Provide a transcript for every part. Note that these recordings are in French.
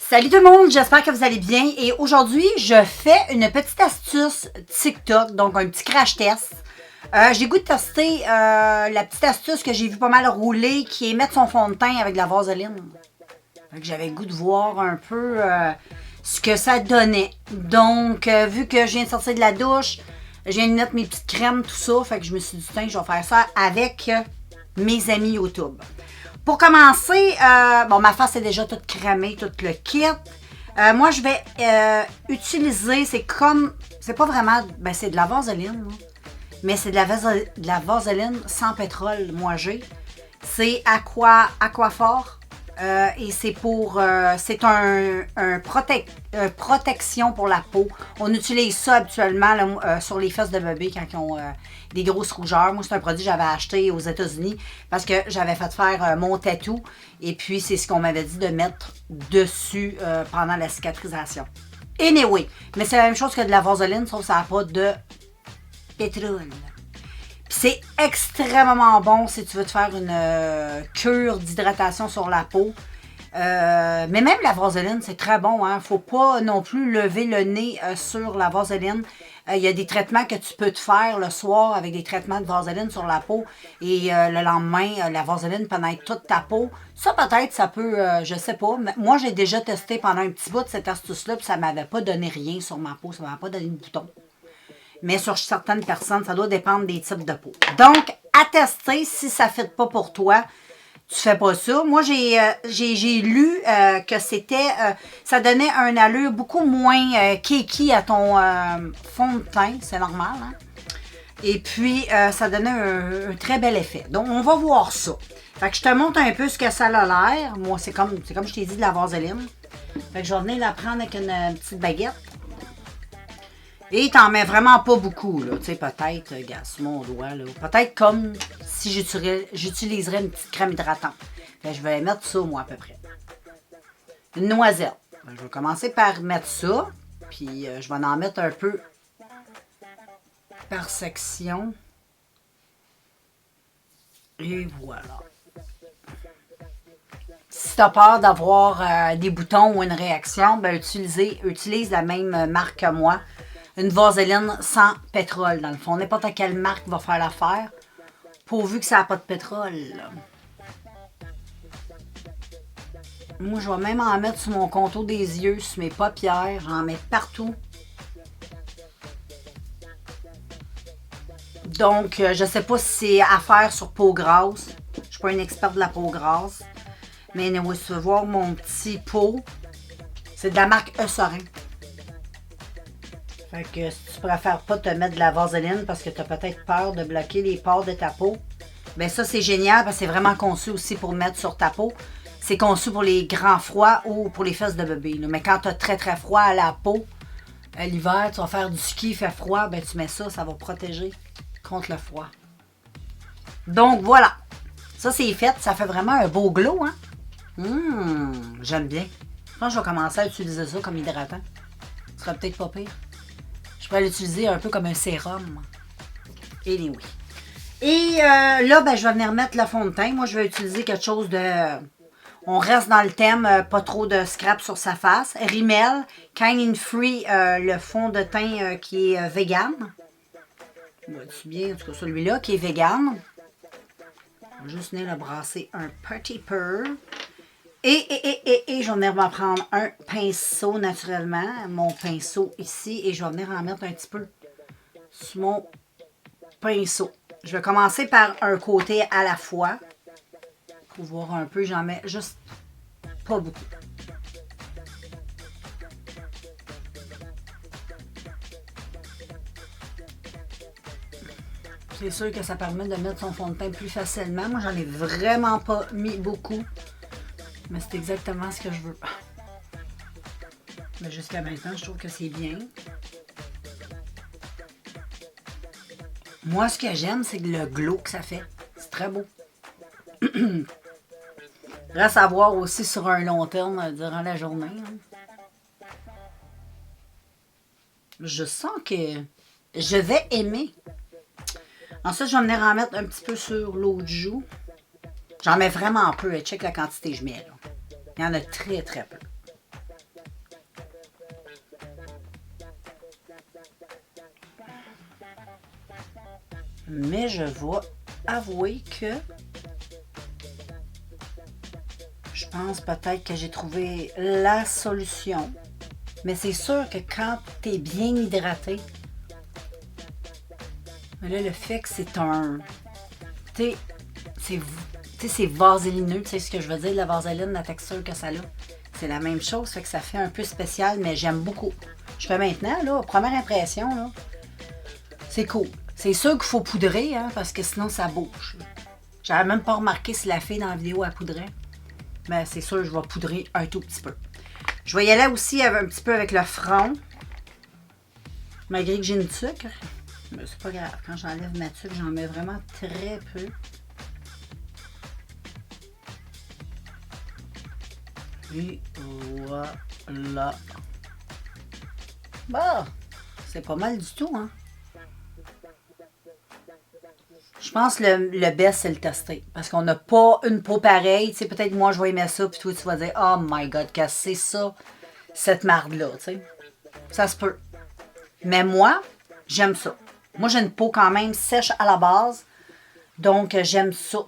Salut tout le monde, j'espère que vous allez bien et aujourd'hui je fais une petite astuce TikTok, donc un petit crash test. J'ai goût de tester la petite astuce que j'ai vu pas mal rouler qui est mettre son fond de teint avec de la vaseline. J'avais le goût de voir un peu ce que ça donnait. Donc vu que je viens de sortir de la douche, je viens de mettre mes petites crèmes, tout ça, fait que je me suis dit tiens, je vais faire ça avec mes amis YouTube. Pour commencer, bon, ma face est déjà toute cramée, tout le kit. Moi, je vais utiliser, c'est pas vraiment, ben c'est de la vaseline, là, mais c'est de la vaseline sans pétrole, moi j'ai. C'est Aquaphor. Et c'est pour, c'est protection pour la peau. On utilise ça habituellement là, sur les fesses de bébé quand ils ont des grosses rougeurs. Moi, c'est un produit que j'avais acheté aux États-Unis parce que j'avais fait faire mon tatou. Et puis, c'est ce qu'on m'avait dit de mettre dessus pendant la cicatrisation. Anyway, mais c'est la même chose que de la vaseline, sauf que ça n'a pas de pétrole. C'est extrêmement bon si tu veux te faire une cure d'hydratation sur la peau. Mais même la vaseline, c'est très bon. Hein? Faut pas non plus lever le nez sur la vaseline. Il y a des traitements que tu peux te faire le soir avec des traitements de vaseline sur la peau. Et le lendemain, la vaseline pénètre toute ta peau. Ça, peut-être, ça peut, je sais pas. Mais moi, j'ai déjà testé pendant un petit bout de cette astuce-là. Puis ça m'avait pas donné rien sur ma peau. Ça m'avait pas donné de bouton. Mais sur certaines personnes, ça doit dépendre des types de peau. Donc, à tester, si ça ne fait pas pour toi, tu fais pas ça. Moi, j'ai lu que c'était, ça donnait un allure beaucoup moins cakey à ton fond de teint. C'est normal, hein? Et puis, ça donnait un très bel effet. Donc, on va voir ça. Fait que je te montre un peu ce que ça a l'air. Moi, c'est comme je t'ai dit, de la vaseline. Fait que je vais venir la prendre avec une petite baguette. Et t'en mets vraiment pas beaucoup, là. Tu sais, peut-être, regarde, sur mon doigt, là. Peut-être comme si j'utiliserais une petite crème hydratante. Fait que je vais mettre ça, moi, à peu près. Une noisette. Je vais commencer par mettre ça. Puis, je vais en mettre un peu par section. Et voilà. Si t'as peur d'avoir des boutons ou une réaction, ben utilise la même marque que moi. Une vaseline sans pétrole, dans le fond. N'importe quelle marque va faire l'affaire, pourvu que ça n'a pas de pétrole. Moi, je vais même en mettre sur mon contour des yeux, sur mes paupières. J'en mets partout. Donc, je ne sais pas si c'est à faire sur peau grasse. Je ne suis pas une experte de la peau grasse. Mais anyway, tu vas voir mon petit pot. C'est de la marque Eucerin. Fait que si tu préfères pas te mettre de la vaseline parce que tu as peut-être peur de bloquer les pores de ta peau, bien ça c'est génial parce que c'est vraiment conçu aussi pour mettre sur ta peau. C'est conçu pour les grands froids ou pour les fesses de bébé. Là. Mais quand tu as très très froid à la peau, à l'hiver, tu vas faire du ski, il fait froid, ben tu mets ça, ça va protéger contre le froid. Donc voilà, ça c'est fait, ça fait vraiment un beau glow. Hein? J'aime bien. Je pense que je vais commencer à utiliser ça comme hydratant. Ce serait peut-être pas pire. Je pourrais l'utiliser un peu comme un sérum. Anyway. Et là, ben, je vais venir mettre le fond de teint. Moi, je vais utiliser quelque chose de... On reste dans le thème, pas trop de scrap sur sa face. Rimmel, Kind and Free, le fond de teint qui est vegan. Vois-tu bien, en tout cas celui-là qui est vegan. On va juste venir le brasser un petit peu. Et je vais venir m'en prendre un pinceau naturellement, mon pinceau ici, et je vais venir en mettre un petit peu sur mon pinceau. Je vais commencer par un côté à la fois, pour voir un peu, j'en mets juste pas beaucoup. C'est sûr que ça permet de mettre son fond de teint plus facilement. Moi, j'en ai vraiment pas mis beaucoup. Mais c'est exactement ce que je veux. Mais jusqu'à maintenant, je trouve que c'est bien. Moi, ce que j'aime, c'est le glow que ça fait. C'est très beau. Reste à voir aussi sur un long terme durant la journée. Hein. Je sens que je vais aimer. Ensuite, je vais venir en mettre un petit peu sur l'autre joue. J'en mets vraiment peu. Check la quantité que je mets. Là. Il y en a très, très peu. Mais je vais avouer que je pense peut-être que j'ai trouvé la solution. Mais c'est sûr que quand tu es bien hydraté, mais là, le fait que c'est un... Tu sais, c'est vaselineux, tu sais ce que je veux dire, la vaseline, la texture que ça a. C'est la même chose, fait que ça fait un peu spécial, mais j'aime beaucoup. Je fais maintenant, là, première impression, là, c'est cool. C'est sûr qu'il faut poudrer, hein, parce que sinon ça bouge. J'avais même pas remarqué si la fille dans la vidéo, elle poudrait. Mais c'est sûr, je vais poudrer un tout petit peu. Je vais y aller aussi un petit peu avec le front. Malgré que j'ai une sucre. Mais c'est pas grave. Quand j'enlève ma sucre, j'en mets vraiment très peu. Et voilà. Bah, c'est pas mal du tout, hein. Je pense que le best, c'est le tester. Parce qu'on n'a pas une peau pareille. Tu sais, peut-être moi, je vais aimer ça, puis toi, tu vas dire, oh my god, qu'est-ce que c'est ça, cette marde-là, tu sais. Ça se peut. Mais moi, j'aime ça. Moi, j'ai une peau quand même sèche à la base. Donc, j'aime ça.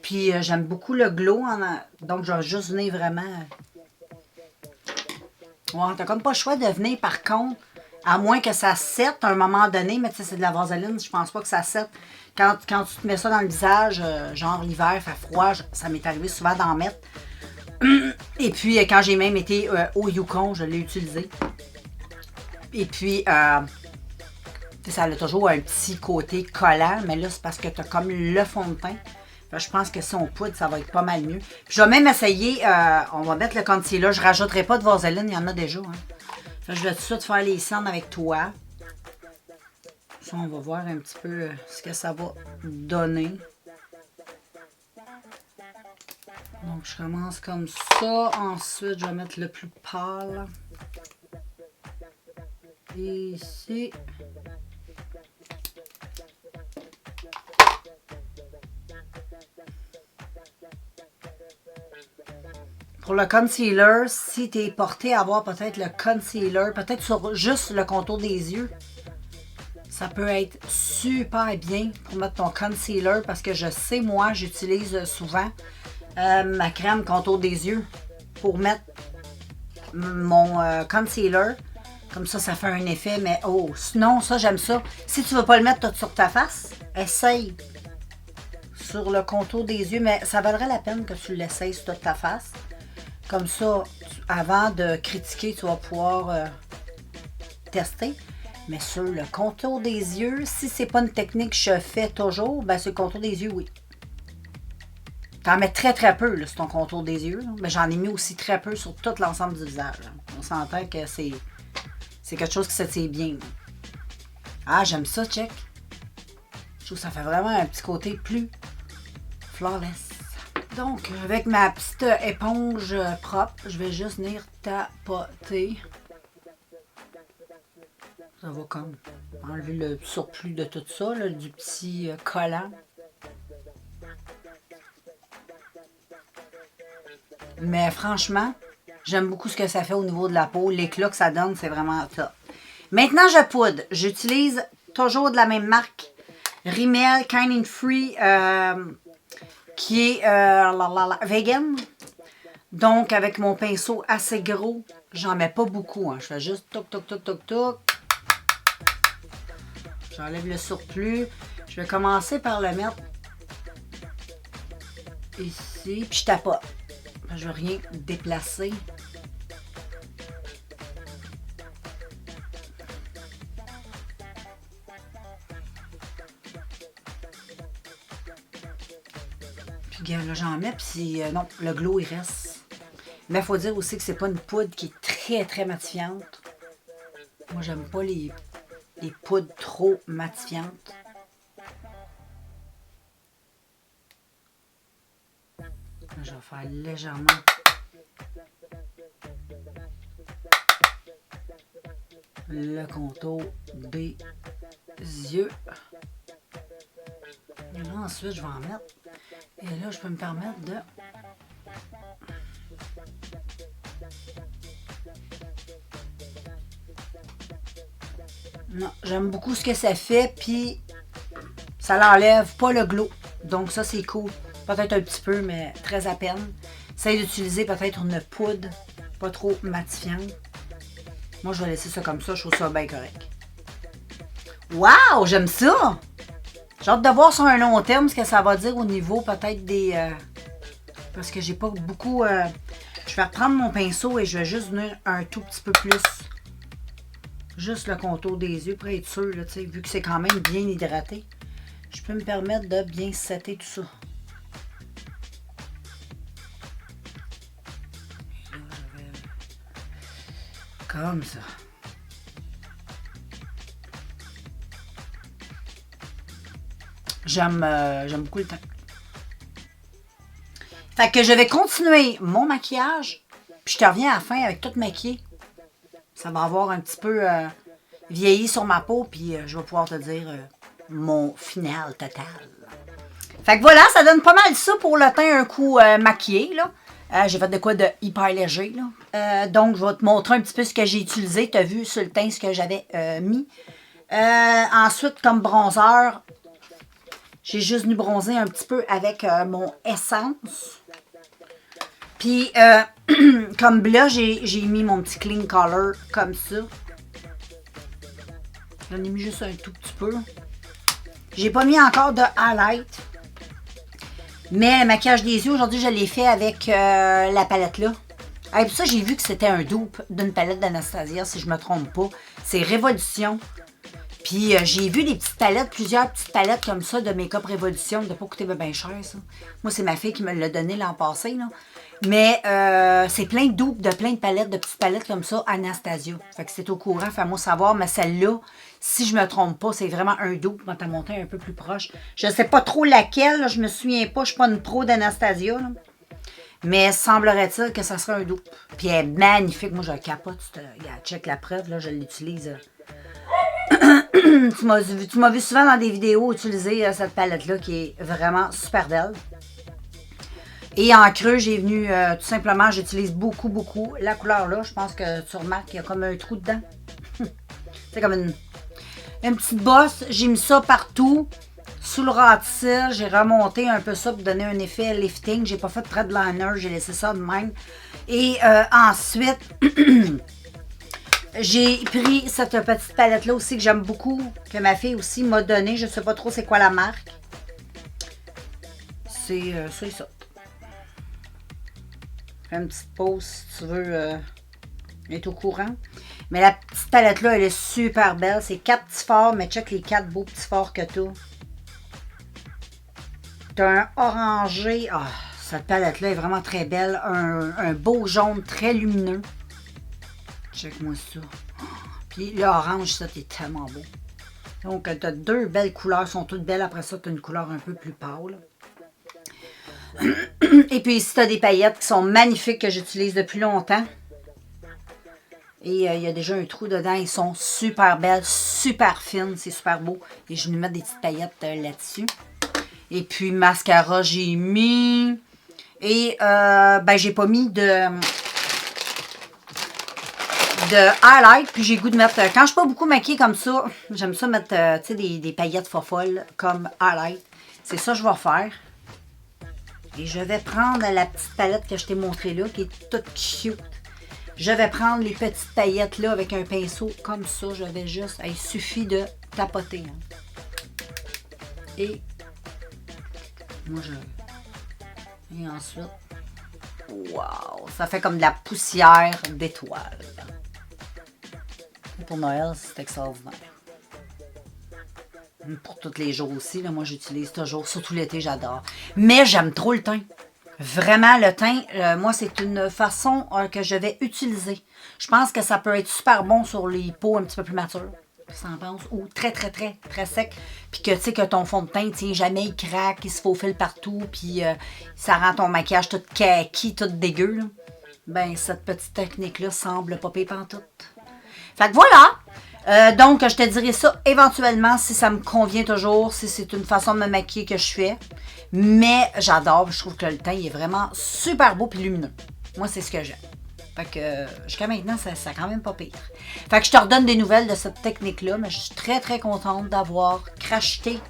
Puis, j'aime beaucoup le glow. Donc, je vais juste venir vraiment... Ouais, t'as comme pas le choix de venir, par contre, à moins que ça sète à un moment donné. Mais tu sais, c'est de la vaseline. Je pense pas que ça sète. Quand tu te mets ça dans le visage, genre l'hiver, fait froid, ça m'est arrivé souvent d'en mettre. Et puis, quand j'ai même été au Yukon, je l'ai utilisé. Et puis, ça a toujours un petit côté collant, mais là, c'est parce que tu as comme le fond de teint. Je pense que si on poudre, ça va être pas mal mieux. Puis, je vais même essayer, on va mettre le concealer. Je ne rajouterai pas de vaseline, il y en a déjà. Hein. Je vais tout de suite faire les cernes avec toi. Ça, on va voir un petit peu ce que ça va donner. Donc, je commence comme ça. Ensuite, je vais mettre le plus pâle. Ici. Pour le concealer, si tu es porté à avoir peut-être le concealer, peut-être sur juste le contour des yeux, ça peut être super bien pour mettre ton concealer parce que je sais, moi, j'utilise souvent ma crème contour des yeux pour mettre mon concealer. Comme ça fait un effet, mais oh, sinon, ça, j'aime ça. Si tu ne veux pas le mettre tout sur ta face, essaye sur le contour des yeux, mais ça vaudrait la peine que tu l'essayes sur toute ta face. Comme ça, avant de critiquer, tu vas pouvoir tester. Mais sur le contour des yeux, si c'est pas une technique que je fais toujours, ben sur le contour des yeux, oui. T'en mets très très peu là, sur ton contour des yeux. Là. Mais j'en ai mis aussi très peu sur tout l'ensemble du visage. Là. On s'entend que c'est quelque chose qui se tient bien. Là. Ah, j'aime ça, check. Je trouve que ça fait vraiment un petit côté plus flawless. Donc, avec ma petite éponge propre, je vais juste venir tapoter. Ça va comme enlever le surplus de tout ça, là, du petit collant. Mais franchement, j'aime beaucoup ce que ça fait au niveau de la peau. L'éclat que ça donne, c'est vraiment top. Maintenant, je poudre. J'utilise toujours de la même marque. Rimmel Kind and Free, qui est vegan. Donc, avec mon pinceau assez gros, j'en mets pas beaucoup. Hein. Je fais juste toc, toc, toc, toc, toc. J'enlève le surplus. Je vais commencer par le mettre ici. Puis je tapote. Je ne veux rien déplacer. Puis là, j'en mets. Puis non, le glow, il reste. Mais il faut dire aussi que c'est pas une poudre qui est très, très matifiante. Moi, j'aime pas les poudres trop matifiantes. Je vais faire légèrement. Le contour des yeux. Et là, ensuite, je vais en mettre. Et là, je peux me permettre de... Non, j'aime beaucoup ce que ça fait, puis Ça l'enlève pas le glow. Donc ça, c'est cool. Peut-être un petit peu, mais très à peine. Essaye d'utiliser peut-être une poudre pas trop matifiante. Moi, je vais laisser ça comme ça. Je trouve ça bien correct. Wow! J'aime ça! J'ai hâte de voir sur un long terme ce que ça va dire au niveau peut-être des... parce que j'ai pas beaucoup... je vais reprendre mon pinceau et je vais juste venir un tout petit peu plus. Juste le contour des yeux pour être sûr, là, vu que c'est quand même bien hydraté. Je peux me permettre de bien setter tout ça. Et là, je vais... Comme ça. J'aime beaucoup le teint. Fait que je vais continuer mon maquillage. Puis je te reviens à la fin avec tout maquillé. Ça va avoir un petit peu vieilli sur ma peau. Puis je vais pouvoir te dire mon final total. Fait que voilà, ça donne pas mal ça pour le teint un coup maquillé. Là. J'ai fait de quoi de hyper léger. Là. Donc je vais te montrer un petit peu ce que j'ai utilisé. Tu as vu sur le teint ce que j'avais mis. Ensuite, comme bronzer, j'ai juste venu bronzer un petit peu avec mon Essence. Puis, comme blush, j'ai mis mon petit clean color comme ça. J'en ai mis juste un tout petit peu. J'ai pas mis encore de highlight. Mais le maquillage des yeux, aujourd'hui, je l'ai fait avec la palette là. Et puis ça, j'ai vu que c'était un dupe d'une palette d'Anastasia, si je me trompe pas. C'est Révolution. Puis j'ai vu des petites palettes, plusieurs petites palettes comme ça de Make-up Révolution. De pas coûter bien cher, ça. Moi, c'est ma fille qui me l'a donné l'an passé, là. Mais c'est plein de dupes, de plein de palettes, de petites palettes comme ça, Anastasia. Fait que c'est au courant, fais-moi savoir. Mais celle-là, si je me trompe pas, c'est vraiment un dupe. Quand t'as monté un peu plus proche. Je sais pas trop laquelle, là, je me souviens pas. Je suis pas une pro d'Anastasia, là. Mais semblerait-il que ça serait un dupe. Puis elle est magnifique. Moi, je capote. Check la preuve, là, je l'utilise. Tu m'as vu souvent dans des vidéos utiliser cette palette-là qui est vraiment super belle. Et en creux, j'ai venu tout simplement, j'utilise beaucoup la couleur là. Je pense que tu remarques qu'il y a comme un trou dedans. C'est comme une petite bosse. J'ai mis ça partout. Sous le ras de cils, j'ai remonté un peu ça pour donner un effet lifting. J'ai pas fait de trait de liner, j'ai laissé ça de même. Et ensuite... J'ai pris cette petite palette-là aussi que j'aime beaucoup, que ma fille aussi m'a donné. Je ne sais pas trop c'est quoi la marque. C'est ça. Fais une petite pause si tu veux être au courant. Mais la petite palette-là, elle est super belle. C'est 4 petits forts, mais check les 4 beaux petits forts que tu as. Tu as un orangé. Ah, cette palette-là est vraiment très belle. Un beau jaune très lumineux. Check-moi ça. Puis l'orange, ça, c'est tellement beau. Donc, tu as 2 belles couleurs. Elles sont toutes belles. Après ça, tu as une couleur un peu plus pâle. Et puis ici, tu as des paillettes qui sont magnifiques que j'utilise depuis longtemps. Et il y a déjà un trou dedans. Ils sont super belles, super fines. C'est super beau. Et je vais mettre des petites paillettes là-dessus. Et puis, mascara, j'ai mis. Et, j'ai pas mis de highlight, puis j'ai goût de mettre, quand je suis pas beaucoup maquillée comme ça, j'aime ça mettre, tu sais, des paillettes folles comme highlight. C'est ça que je vais faire. Et je vais prendre la petite palette que je t'ai montrée là, qui est toute cute. Je vais prendre les petites paillettes là avec un pinceau comme ça. Je vais juste, il suffit de tapoter. Hein. Et, moi et ensuite, wow, ça fait comme de la poussière d'étoiles. Pour Noël, c'est extraordinaire. Pour tous les jours aussi, là, moi j'utilise toujours, surtout l'été, j'adore. Mais j'aime trop le teint. Vraiment, le teint, moi c'est une façon que je vais utiliser. Je pense que ça peut être super bon sur les peaux un petit peu plus matures. Ça en pense. Ou très sec. Puis que tu sais que ton fond de teint, tiens, jamais il craque, il se faufile partout. Puis ça rend ton maquillage tout kaki, tout dégueu. Là. Ben, cette petite technique-là semble pas pire pantoute. Fait que voilà. Donc, je te dirai ça éventuellement si ça me convient toujours, si c'est une façon de me maquiller que je fais. Mais j'adore, je trouve que le teint il est vraiment super beau et lumineux. Moi, c'est ce que j'aime. Fait que jusqu'à maintenant, ça quand même pas pire. Fait que je te redonne des nouvelles de cette technique-là, mais je suis très contente d'avoir cracheté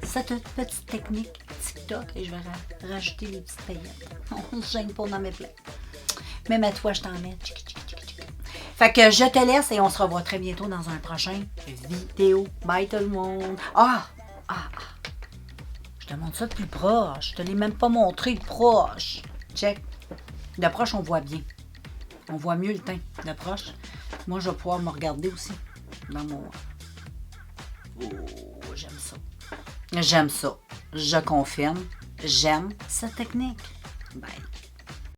cette petite technique TikTok et je vais rajouter les petites paillettes. On se gêne pas dans mes plats. Même à toi, je t'en mets. Fait que je te laisse et on se revoit très bientôt dans un prochain vidéo. Bye tout le monde. Je te montre ça de plus proche. Je te l'ai même pas montré de proche. Check. De proche, on voit bien. On voit mieux le teint. De proche. Moi, je vais pouvoir me regarder aussi. Dans mon... Oh, j'aime ça. J'aime ça. Je confirme. J'aime cette technique. Bye.